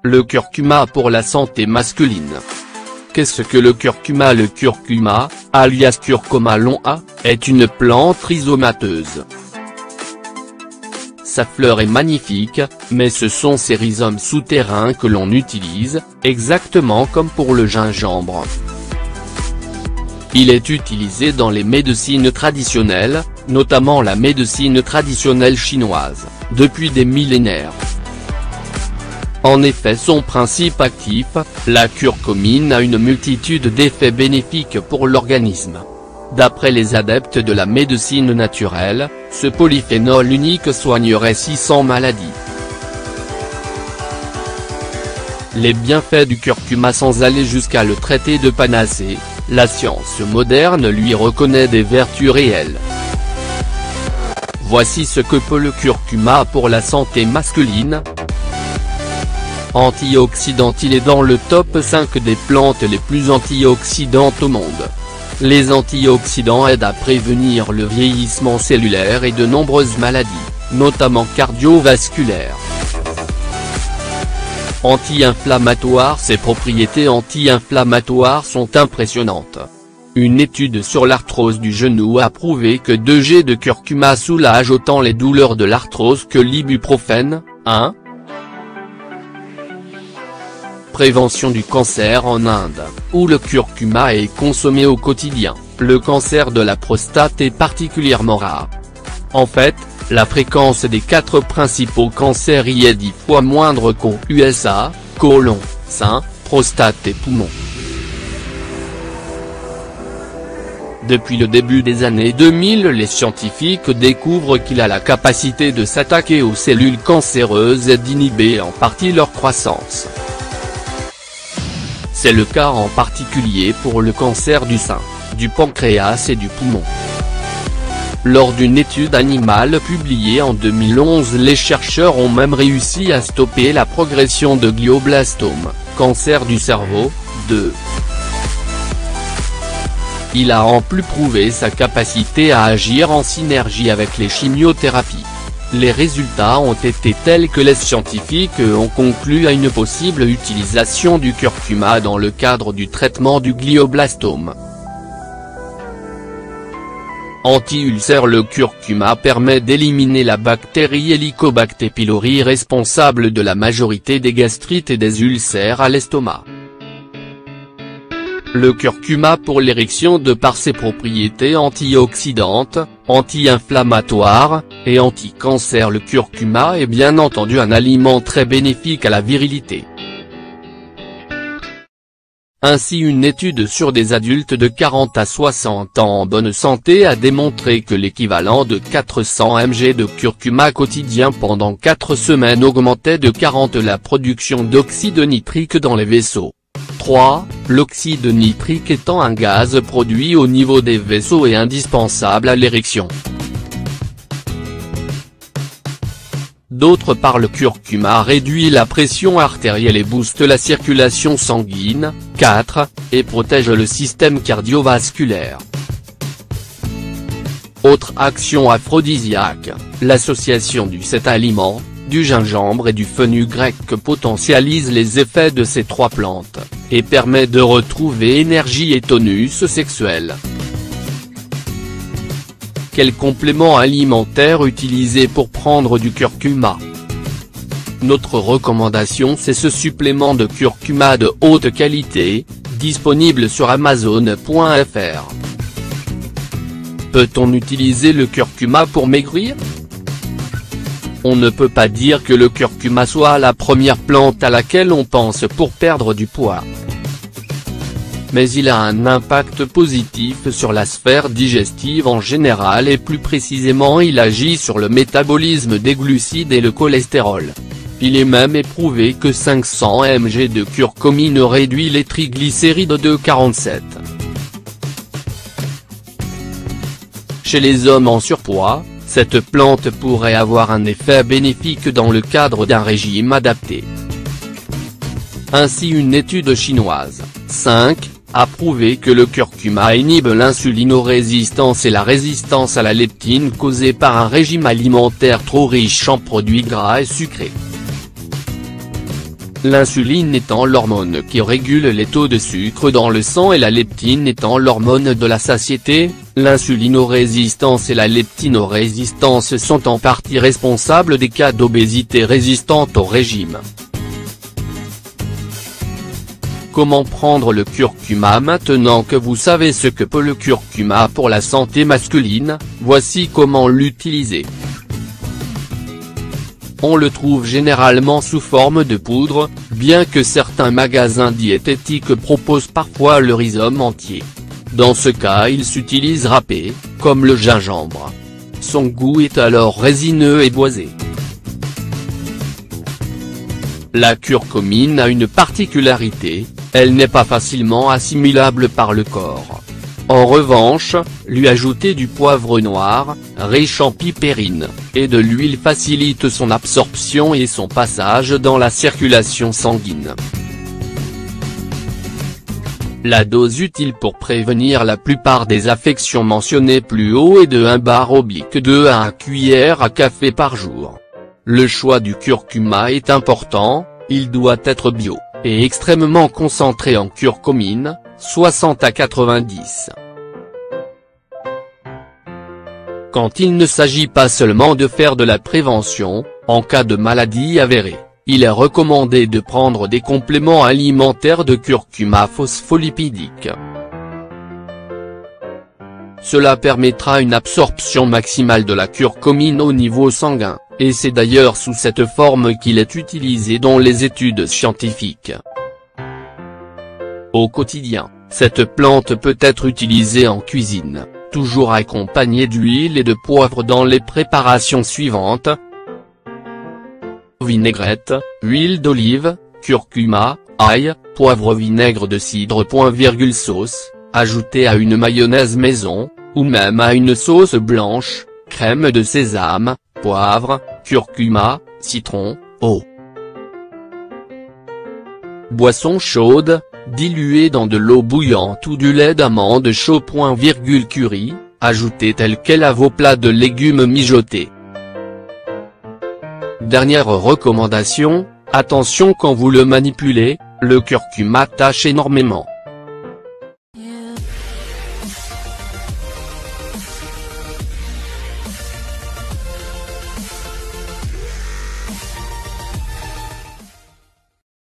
Le curcuma pour la santé masculine. Qu'est-ce que le curcuma? Le curcuma, alias Curcuma longa, est une plante rhizomateuse. Sa fleur est magnifique, mais ce sont ses rhizomes souterrains que l'on utilise, exactement comme pour le gingembre. Il est utilisé dans les médecines traditionnelles, notamment la médecine traditionnelle chinoise, depuis des millénaires. En effet, son principe actif, la curcumine, a une multitude d'effets bénéfiques pour l'organisme. D'après les adeptes de la médecine naturelle, ce polyphénol unique soignerait 600 maladies. Les bienfaits du curcuma sans aller jusqu'à le traiter de panacée, la science moderne lui reconnaît des vertus réelles. Voici ce que peut le curcuma pour la santé masculine. Antioxydant. Il est dans le top 5 des plantes les plus antioxydantes au monde. Les antioxydants aident à prévenir le vieillissement cellulaire et de nombreuses maladies, notamment cardiovasculaires. Anti-inflammatoire. Ses propriétés anti-inflammatoires sont impressionnantes. Une étude sur l'arthrose du genou a prouvé que 2 g de curcuma soulage autant les douleurs de l'arthrose que l'ibuprofène. Prévention du cancer. En Inde, où le curcuma est consommé au quotidien, le cancer de la prostate est particulièrement rare. En fait, la fréquence des 4 principaux cancers y est 10 fois moindre qu'aux USA, côlon, sein, prostate et poumon. Depuis le début des années 2000, les scientifiques découvrent qu'il a la capacité de s'attaquer aux cellules cancéreuses et d'inhiber en partie leur croissance. C'est le cas en particulier pour le cancer du sein, du pancréas et du poumon. Lors d'une étude animale publiée en 2011, les chercheurs ont même réussi à stopper la progression de glioblastome, cancer du cerveau, Il a en plus prouvé sa capacité à agir en synergie avec les chimiothérapies. Les résultats ont été tels que les scientifiques ont conclu à une possible utilisation du curcuma dans le cadre du traitement du glioblastome. Anti-ulcère. Le curcuma permet d'éliminer la bactérie Helicobacter pylori responsable de la majorité des gastrites et des ulcères à l'estomac. Le curcuma pour l'érection. De par ses propriétés antioxydantes, anti-inflammatoires, et anti-cancer, le curcuma est bien entendu un aliment très bénéfique à la virilité. Ainsi, une étude sur des adultes de 40 à 60 ans en bonne santé a démontré que l'équivalent de 400 mg de curcuma quotidien pendant 4 semaines augmentait de 40 la production d'oxyde nitrique dans les vaisseaux. 3. L'oxyde nitrique étant un gaz produit au niveau des vaisseaux et indispensable à l'érection. D'autre part, le curcuma réduit la pression artérielle et booste la circulation sanguine. 4. Et protège le système cardiovasculaire. Autre action aphrodisiaque, l'association du cet aliment, du gingembre et du fenugrec potentialise les effets de ces 3 plantes, et permet de retrouver énergie et tonus sexuel. Quel complément alimentaire utiliser pour prendre du curcuma? Notre recommandation, c'est ce supplément de curcuma de haute qualité, disponible sur Amazon.fr. Peut-on utiliser le curcuma pour maigrir? On ne peut pas dire que le curcuma soit la première plante à laquelle on pense pour perdre du poids. Mais il a un impact positif sur la sphère digestive en général et plus précisément il agit sur le métabolisme des glucides et le cholestérol. Il est même éprouvé que 500 mg de curcumine réduit les triglycérides de 47. Chez les hommes en surpoids, cette plante pourrait avoir un effet bénéfique dans le cadre d'un régime adapté. Ainsi, une étude chinoise, 5, a prouvé que le curcuma inhibe l'insulinorésistance et la résistance à la leptine causée par un régime alimentaire trop riche en produits gras et sucrés. l'insuline étant l'hormone qui régule les taux de sucre dans le sang et la leptine étant l'hormone de la satiété. L'insulinorésistance et la leptinorésistance sont en partie responsables des cas d'obésité résistante au régime. Comment prendre le curcuma? Maintenant que vous savez ce que peut le curcuma pour la santé masculine, voici comment l'utiliser. On le trouve généralement sous forme de poudre, bien que certains magasins diététiques proposent parfois le rhizome entier. Dans ce cas il s'utilise râpé, comme le gingembre. Son goût est alors résineux et boisé. La curcumine a une particularité, elle n'est pas facilement assimilable par le corps. En revanche, lui ajouter du poivre noir, riche en pipérine, et de l'huile facilite son absorption et son passage dans la circulation sanguine. La dose utile pour prévenir la plupart des affections mentionnées plus haut est de 1/2 à 1 cuillère à café par jour. Le choix du curcuma est important, il doit être bio, et extrêmement concentré en curcumine, 60 à 90. Quand il ne s'agit pas seulement de faire de la prévention, en cas de maladie avérée, il est recommandé de prendre des compléments alimentaires de curcuma phospholipidique. Cela permettra une absorption maximale de la curcumine au niveau sanguin, et c'est d'ailleurs sous cette forme qu'il est utilisé dans les études scientifiques. Au quotidien, cette plante peut être utilisée en cuisine, toujours accompagnée d'huile et de poivre dans les préparations suivantes: vinaigrette, huile d'olive, curcuma, ail, poivre, vinaigre de cidre. Sauce, ajoutée à une mayonnaise maison, ou même à une sauce blanche, crème de sésame, poivre, curcuma, citron, eau. Boisson chaude, diluée dans de l'eau bouillante ou du lait d'amande chaud. Curry, ajoutez tel quel à vos plats de légumes mijotés. Dernière recommandation, attention quand vous le manipulez, le curcuma tâche énormément.